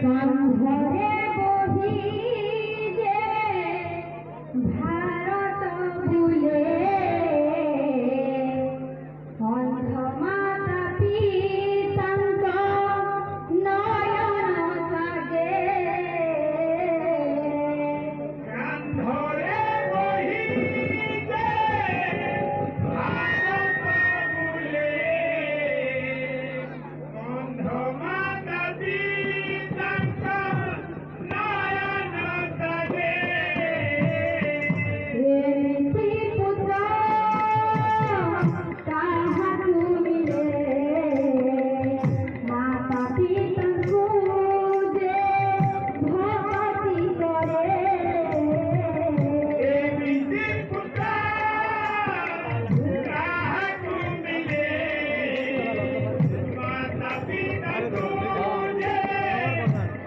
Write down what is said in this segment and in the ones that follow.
কান্ধরে বহি যে ভারত ভুলে অন্ধ মাতা পিতাঙ্ক নয়ন সাজে কান্ধরে বহি যে ভারত ভুলে অন্ধ মাতা পিতাঙ্ক নয়ন সাজে এমতি পুত্র কাহাকু মিলে মাতা পিতাঙ্কু যে ভক্তি করে এমিতি পুত্র কাহাকু মিলে মাতা পিতাঙ্কু যে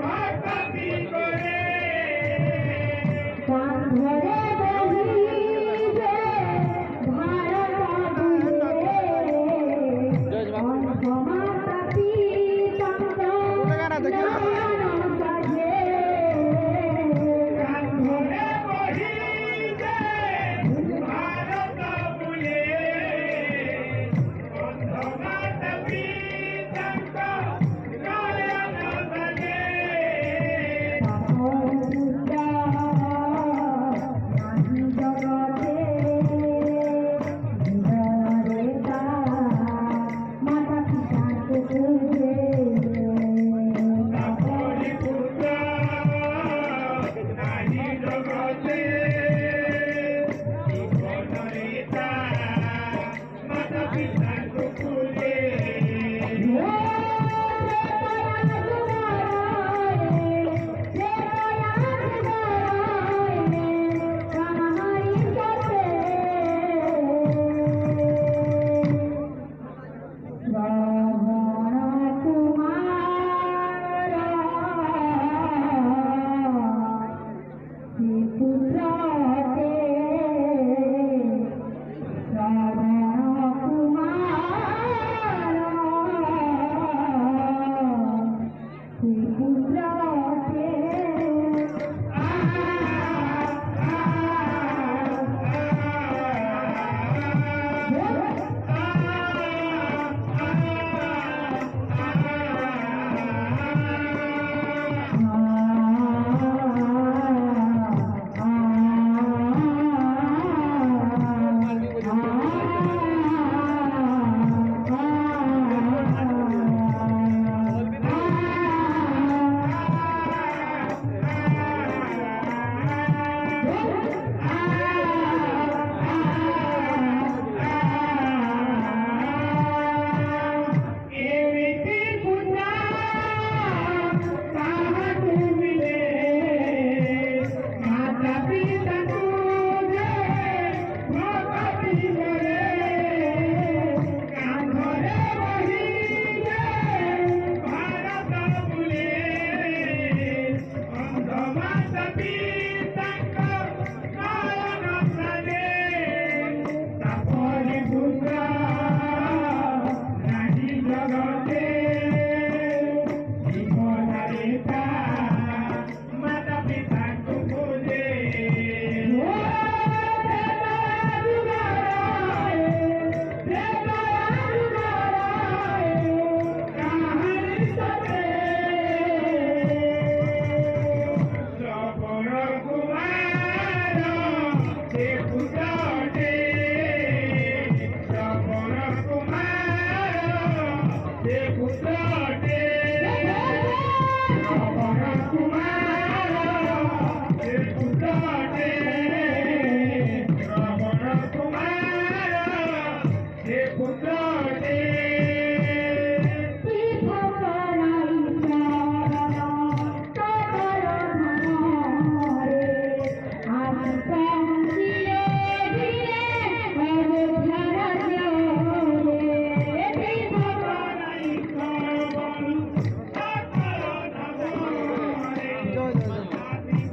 ভক্তি করে কান্ধরে বহি যে ভারত ভুলে অন্ধ মাতা পিতাঙ্ক নয়ন সাজে কান্ধরে বহি যে ভারত ভুলে অন্ধ মাতা পিতাঙ্ক নয়ন সাজে তাপরি পুত্র নাহি জগতে জীবন রেতা মাতা পিতাঙ্ক কুলে